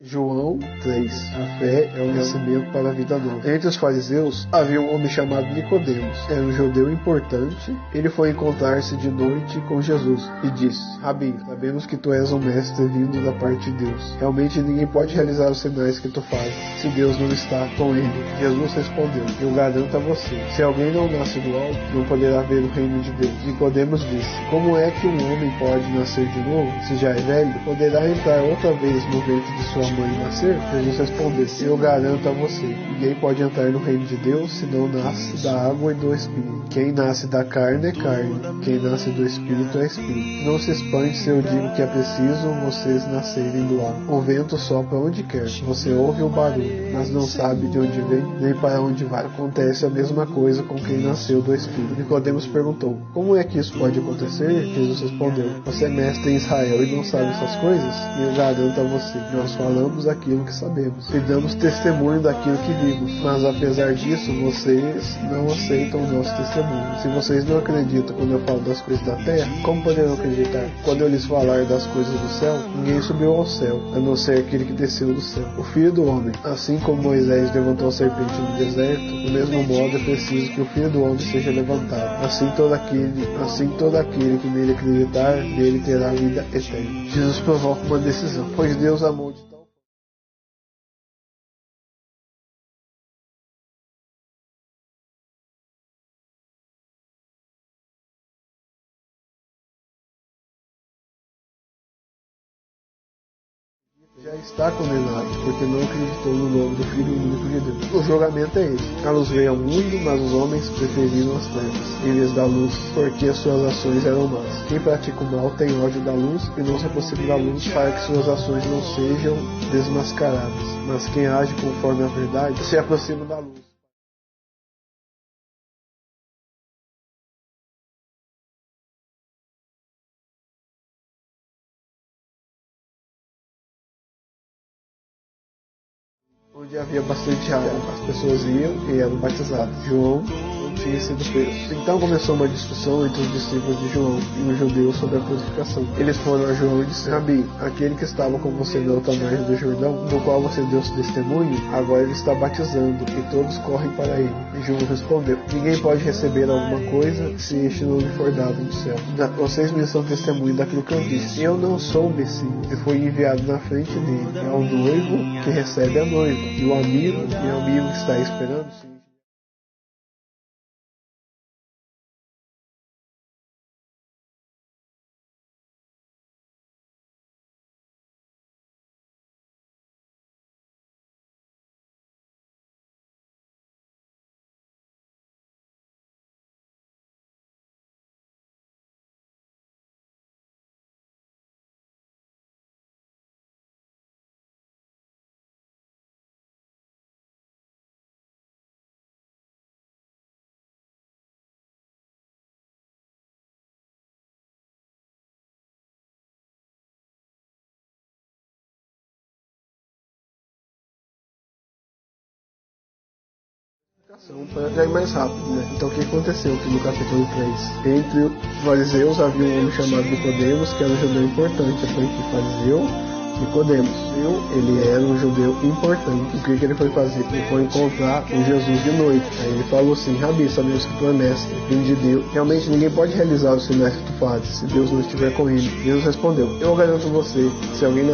João 3. A fé é o nascimento para a vida nova. Entre os fariseus havia um homem chamado Nicodemos. Era um judeu importante. Ele foi encontrar-se de noite com Jesus e disse: Rabi, sabemos que tu és um mestre vindo da parte de Deus. Realmente ninguém pode realizar os sinais que tu fazes se Deus não está com ele. Jesus respondeu: Eu garanto a você, se alguém não nasce do alto, não poderá ver o reino de Deus. Nicodemos disse: Como é que um homem pode nascer de novo, se já é velho? Poderá entrar outra vez no ventre de sua mãe e nascer? Jesus respondeu: Eu garanto a você, ninguém pode entrar no reino de Deus se não nasce da água e do Espírito. Quem nasce da carne é carne, quem nasce do Espírito é Espírito. Não se espante se eu digo que é preciso vocês nascerem do alto. O vento sopra onde quer, você ouve o barulho, mas não sabe de onde vem, nem para onde vai. Acontece a mesma coisa com quem nasceu do Espírito. Nicodemos perguntou: Como é que isso pode acontecer? Jesus respondeu: Você é mestre em Israel e não sabe essas coisas? E eu garanto a você, nós falamos aquilo que sabemos e damos testemunho daquilo que vimos, mas apesar disso, vocês não aceitam o nosso testemunho. Se vocês não acreditam quando eu falo das coisas da terra, como poderão acreditar quando eu lhes falar das coisas do céu? Ninguém subiu ao céu, a não ser aquele que desceu do céu, o Filho do Homem. Assim como Moisés levantou a serpente no deserto, do mesmo modo é preciso que o Filho do Homem seja levantado. Assim todo aquele que nele acreditar, dele terá vida eterna. Jesus provoca uma decisão, pois Deus amou de tal. Já está condenado, porque não acreditou no nome do Filho único de Deus. O julgamento é esse: a luz veio ao mundo, mas os homens preferiram as trevas em vez da luz, porque as suas ações eram más. Quem pratica o mal tem ódio da luz e não se aproxima da luz, para que suas ações não sejam desmascaradas. Mas quem age conforme a verdade se aproxima da luz. Onde havia bastante água, as pessoas iam e eram batizadas. João não tinha sido preso. Então começou uma discussão entre os discípulos de João e os judeus sobre a crucificação. Eles foram a João e disseram: Rabi, aquele que estava com você na outra margem do Jordão, no qual você deu testemunho, agora ele está batizando e todos correm para ele. E João respondeu: Ninguém pode receber alguma coisa se este não lhe for dado do céu. Vocês me são testemunho daquilo que eu disse. Eu não sou o Messias, eu fui enviado na frente dele. É o noivo que recebe a noiva. E o amigo que está esperando, sim. Para já ir mais rápido, né? Então o que aconteceu aqui no capítulo 3? Entre os fariseus havia um homem chamado Nicodemos, que era um judeu importante. Foi que fariseu Nicodemos. Ele era um judeu importante. O que ele foi fazer? Ele foi encontrar com Jesus de noite. Aí ele falou assim: Rabi, sabemos que tu é mestre, filho de Deus. Realmente ninguém pode realizar os sinais que tu fazes se Deus não estiver com ele. Jesus respondeu: Eu garanto a você, se alguém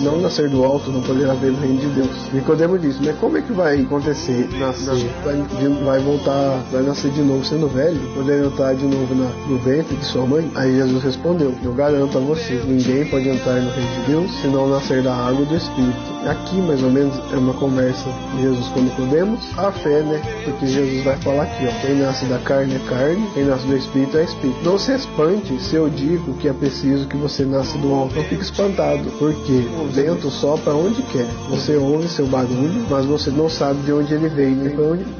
não nascer do alto, não poderá ver o reino de Deus. Nicodemos disse: Mas como é que vai acontecer? Nascer? Vai voltar, vai nascer de novo sendo velho? Poder entrar de novo no ventre de sua mãe? Aí Jesus respondeu: Eu garanto a você, ninguém pode entrar no reino de Deus se não nascer da água e do Espírito. Aqui, mais ou menos, é uma conversa de Jesus com Nicodemos. A fé, né? Porque Jesus vai falar aqui, ó: Quem nasce da carne é carne, quem nasce do Espírito é Espírito. Não se espante se eu digo que é preciso que você nasça do alto. Não fique espantado, porque o vento sopra onde quer. Você ouve seu barulho, mas você não sabe de onde ele veio,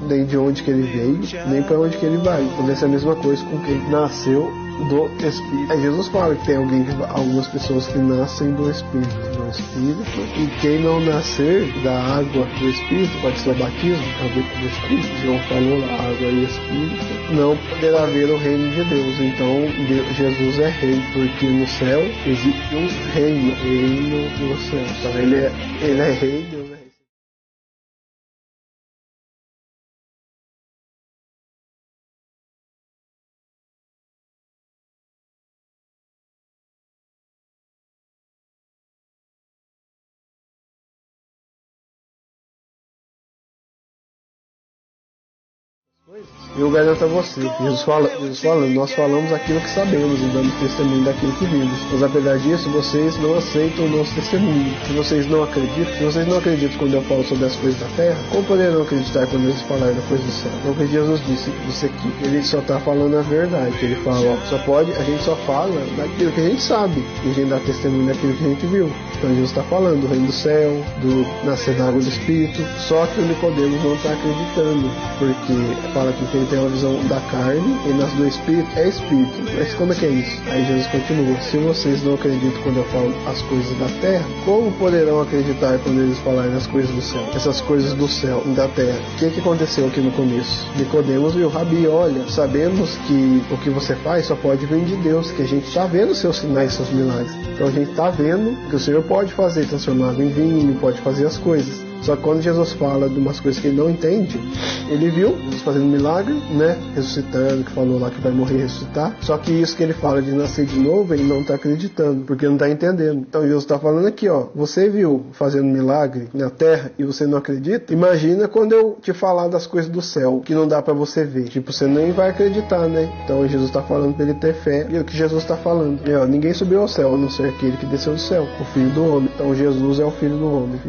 nem de onde que ele veio, nem para onde que ele vai. Então, essa é a mesma coisa com quem nasceu do Espírito. Aí Jesus fala que tem algumas pessoas que nascem do Espírito. Espírito, e quem não nascer da água do Espírito, pode ser o batismo, água do Espírito, João falou lá, água e Espírito, não poderá ver o reino de Deus. Então Jesus é rei, porque no céu existe um reino do céu. Então ele é rei, Deus é rei. Eu garanto a você, Jesus fala, nós falamos aquilo que sabemos e damos testemunho daquilo que vimos. Mas apesar disso, vocês não aceitam o nosso testemunho. Se vocês não acreditam quando eu falo sobre as coisas da terra, como poderão acreditar quando eles falarem da coisa do céu? Então o que Jesus disse aqui, ele só está falando a verdade. Ele fala, a gente só fala daquilo que a gente sabe, e a gente dá testemunho daquilo que a gente viu. Então Jesus está falando do reino do céu, do nascer da água do Espírito, só que o Nicodemos não está acreditando, porque fala que ele tem uma visão da carne e nasce do Espírito, é Espírito. Mas como é que é isso? Aí Jesus continua, se vocês não acreditam quando eu falo as coisas da terra, como poderão acreditar quando eles falarem as coisas do céu? Essas coisas do céu e da terra. O que aconteceu aqui no começo? Nicodemos viu, Rabi, olha, sabemos que o que você faz só pode vir de Deus, que a gente está vendo seus sinais, seus milagres. Então a gente está vendo que o Senhor pode fazer, transformar água em vinho, pode fazer as coisas. Só que quando Jesus fala de umas coisas que ele não entende, ele viu Jesus fazendo milagre, né? Ressuscitando, que falou lá que vai morrer e ressuscitar. Só que isso que ele fala de nascer de novo, ele não está acreditando, porque não está entendendo. Então Jesus está falando aqui, você viu fazendo milagre na terra e você não acredita? Imagina quando eu te falar das coisas do céu, que não dá para você ver. Tipo, você nem vai acreditar, né? Então Jesus está falando para ele ter fé. E o que Jesus está falando? Ninguém subiu ao céu, a não ser aquele que desceu do céu, o Filho do Homem. Então Jesus é o Filho do Homem,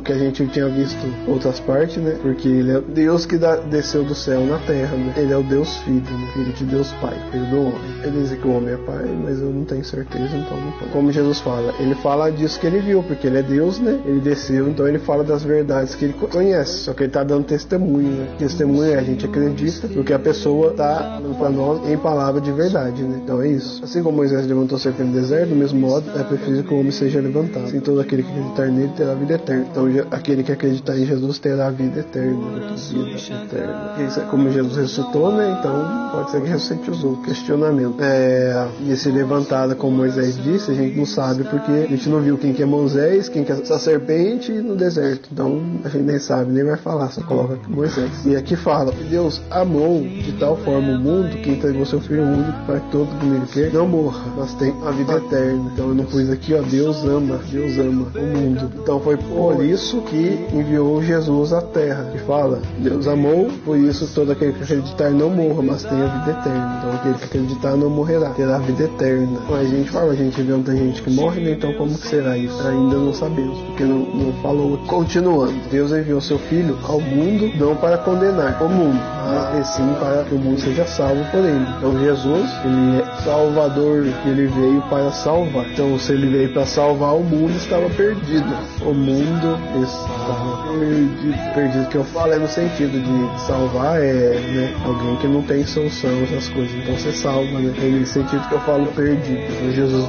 que a gente tinha visto outras partes, né? Porque ele é Deus que desceu do céu na terra, né? Ele é o Deus Filho, né? Filho de Deus Pai, Filho do homem. Ele diz que o homem é pai, mas eu não tenho certeza, então não pode. Como Jesus fala, ele fala disso que ele viu, porque ele é Deus, né? Ele desceu, então ele fala das verdades que ele conhece, só que ele tá dando testemunho, né? Testemunho a gente acredita no que a pessoa tá dando pra nós em palavra de verdade, né? Então é isso. Assim como Moisés levantou serpente no deserto, do mesmo modo é preciso que o homem seja levantado. Assim todo aquele que acreditar nele terá vida eterna. Então aquele que acreditar em Jesus terá vida eterna, vida eterna. Como Jesus ressuscitou, né? Então pode ser que ressuscite os outros. Questionamento. E esse levantada, como Moisés disse, a gente não sabe porque a gente não viu quem que é Moisés, quem que é essa serpente no deserto. Então a gente nem sabe, nem vai falar, só coloca aqui Moisés. E aqui fala que Deus amou de tal forma o mundo que entregou seu Filho único para que todo mundo que não morra, mas tenha a vida eterna. Então eu não pus aqui, Deus ama o mundo. Então foi por isso que enviou Jesus à terra, que fala, Deus amou, por isso todo aquele que acreditar não morra, mas tenha vida eterna. Então aquele que acreditar não morrerá, terá vida eterna. Mas a gente fala, a gente vê muita gente que morre, né? Então como que será isso? Ainda não sabemos, porque não falou. Continuando, Deus enviou seu Filho ao mundo, não para condenar o mundo, mas sim para que o mundo seja salvo por ele. Então Jesus, ele é Salvador, ele veio para salvar. Então se ele veio para salvar, o mundo estava perdido. O mundo estava perdido, que eu falo é no sentido de salvar, né, alguém que não tem solução, essas coisas, então você salva, né, é nesse sentido que eu falo perdido. Então Jesus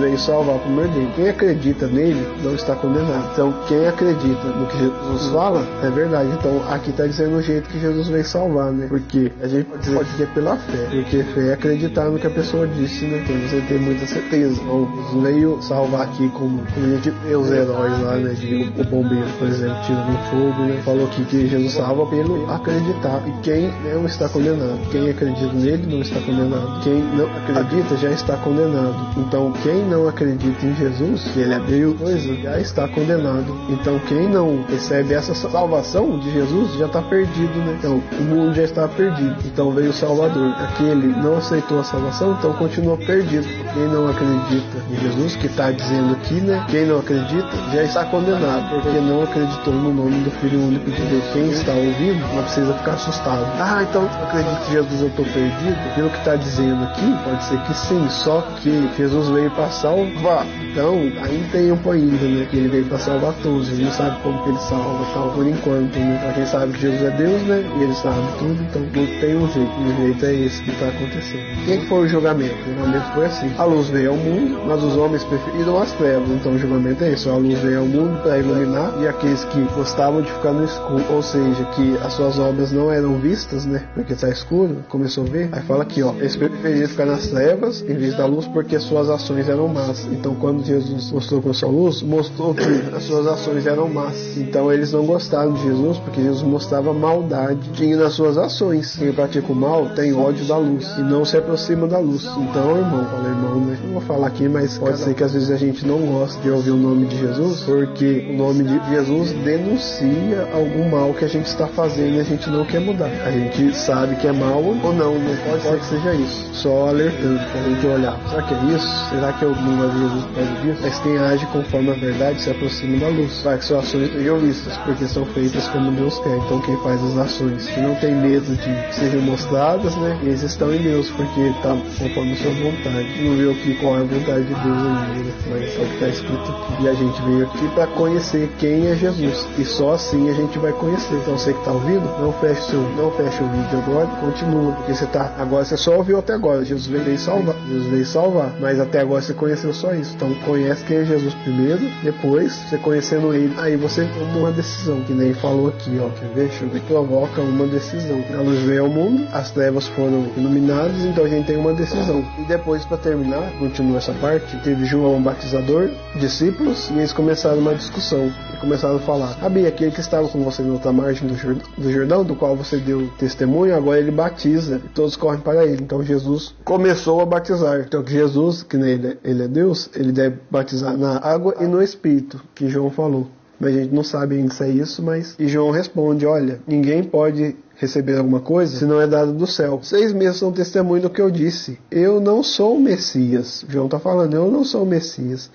veio salvar por meio dele. Quem acredita nele não está condenado. Então quem acredita no que Jesus fala é verdade. Então aqui está dizendo o jeito que Jesus veio salvar, né, porque a gente pode dizer que é pela fé, porque fé é acreditar no que a pessoa disse, né, então você tem muita certeza. Então Jesus veio salvar aqui como a gente vê os heróis lá, né, de o bombeiro, por exemplo, tirando no fogo, né? Falou aqui que Jesus salva pelo acreditar. E quem não está condenado? Quem acredita nele não está condenado. Quem não acredita já está condenado. Então quem não acredita em Jesus, que ele é Deus, já está condenado. Então quem não recebe essa salvação de Jesus já está perdido, né? Então o mundo já está perdido. Então veio o Salvador. Aquele não aceitou a salvação, então continua perdido. Quem não acredita em Jesus, que está dizendo aqui, né? Quem não acredita já está condenado, porque não acreditou no nome do Filho único de Deus. Quem está ouvindo não precisa ficar assustado. Então eu acredito que Jesus, eu estou perdido. Pelo que está dizendo aqui, pode ser que sim, só que Jesus veio para salvar. Então ainda tem tempo ainda, né? Que ele veio para salvar todos. A gente não sabe como que ele salva, tal, por enquanto, né? A gente sabe que Jesus é Deus, né? E ele sabe tudo, então tudo tem um jeito. E o jeito é esse que está acontecendo. Quem foi o julgamento? O julgamento foi assim: a luz veio ao mundo, mas os homens preferiram as trevas. Então o julgamento é isso: a luz veio ao mundo para iluminar, e aqueles que gostavam de ficar no escuro, ou seja, que as suas obras não eram vistas, né, porque está escuro, começou a ver. Aí fala aqui, ó, eles preferiram ficar nas trevas em vez da luz, porque suas ações eram más. Então quando Jesus mostrou com a sua luz, mostrou que as suas ações eram más. Então eles não gostaram de Jesus, porque Jesus mostrava maldade tinha nas suas ações. Quem pratica o mal tem ódio da luz e não se aproxima da luz. Então, irmão, fala irmão, né? Não vou falar aqui, mas pode ser que às vezes a gente não goste de ouvir o nome de Jesus, porque o nome de Jesus denuncia algum mal que a gente está fazendo e a gente não quer mudar. A gente sabe que é mal ou não, né? Pode ser que seja isso. Só alertando pra gente olhar. Será que é isso? Será que eu não gosto de Jesus por causa disso? Mas quem age conforme a verdade se aproxima da luz, para que suas ações sejam vistas, porque são feitas como Deus quer. Então quem faz as ações que não tem medo de que sejam mostradas, né? Eles estão em Deus, porque está conforme a sua vontade. Não viu aqui qual é a vontade de Deus ainda, né? Mas é o que está escrito aqui. E a gente veio aqui para conhecer quem é Jesus. E só assim a gente vai conhecer. Então você que está ouvindo, não feche o vídeo agora, continua. Porque você só ouviu até agora. Jesus veio salvar. Jesus veio salvar. Mas até agora você conheceu só isso. Então conhece quem é Jesus primeiro, depois, você conhecendo ele, aí você toma uma decisão, que nem falou aqui, ó. Quer ver? Deixa eu ver. Provoca uma decisão. A luz veio ao mundo, as trevas foram iluminadas, então a gente tem uma decisão. E depois, para terminar, continua essa parte, teve João Batizador, discípulos, e eles começaram uma discussão. E começaram a falar: Rabi, aquele que estava com você na outra margem do Jordão, do qual você deu testemunho, agora ele batiza, e todos correm para ele. Então Jesus começou a batizar. Então Jesus, que ele é Deus, ele deve batizar na água e no Espírito, que João falou. Mas a gente não sabe ainda se é isso, mas... E João responde: olha, ninguém pode receber alguma coisa se não é dado do céu. 6 meses são testemunho do que eu disse. Eu não sou o Messias. João está falando, eu não sou o Messias.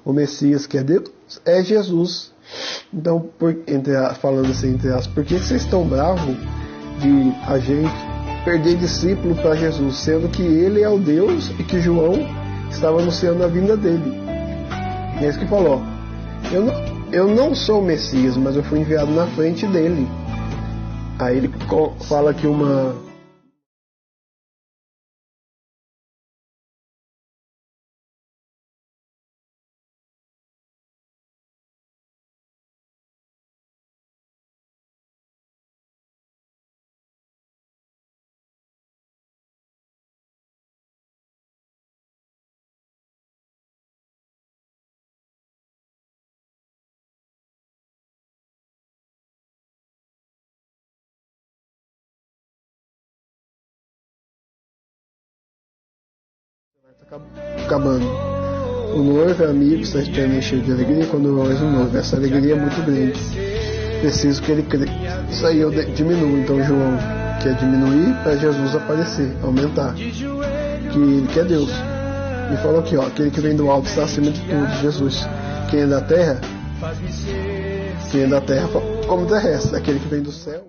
O Messias, que é Deus, é Jesus. Então, falando assim, entre aspas, por que vocês estão bravos de a gente perder discípulo para Jesus, sendo que ele é o Deus e que João estava anunciando a vinda dele? É isso que falou. Eu não sou o Messias, mas eu fui enviado na frente dele. Aí ele fala que uma... acabando. O noivo é amigo, está esperando cheio de alegria quando nós o noivo. Essa alegria é muito grande. Preciso que ele cresça. Isso aí eu diminuo. Então João quer diminuir para Jesus aparecer, aumentar. Que ele quer Deus. E falou aqui, ó, aquele que vem do alto está acima de tudo, Jesus. Quem é da terra como terrestre. Aquele que vem do céu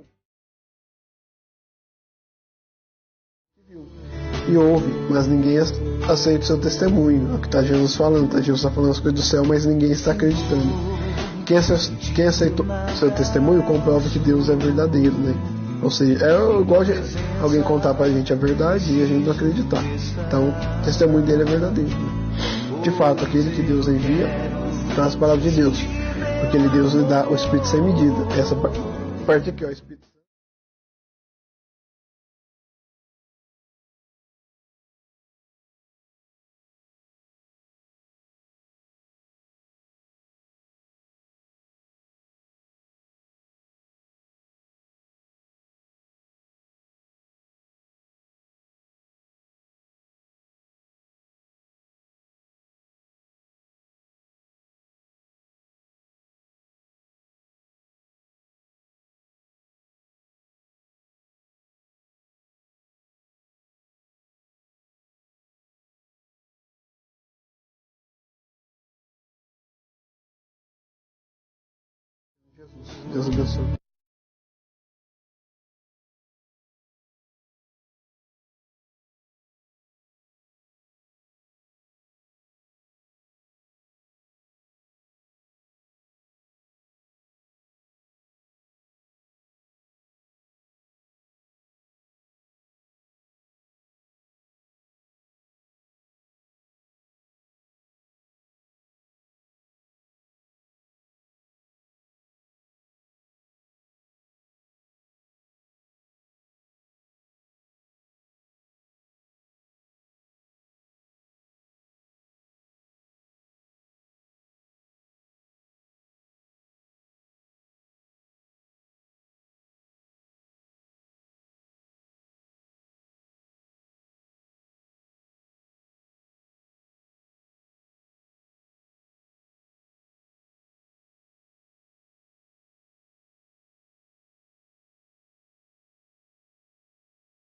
e ouve, mas ninguém aceita o seu testemunho. É o que está Jesus falando. Jesus está falando as coisas do céu, mas ninguém está acreditando. Quem aceitou o seu testemunho comprova que Deus é verdadeiro, né? Ou seja, é igual alguém contar pra gente a verdade e a gente não acreditar. Então, o testemunho dele é verdadeiro, né? De fato, aquele que Deus envia traz as palavras de Deus, porque Deus lhe dá o Espírito sem medida. Essa parte aqui, ó, Espírito. Deus abençoe.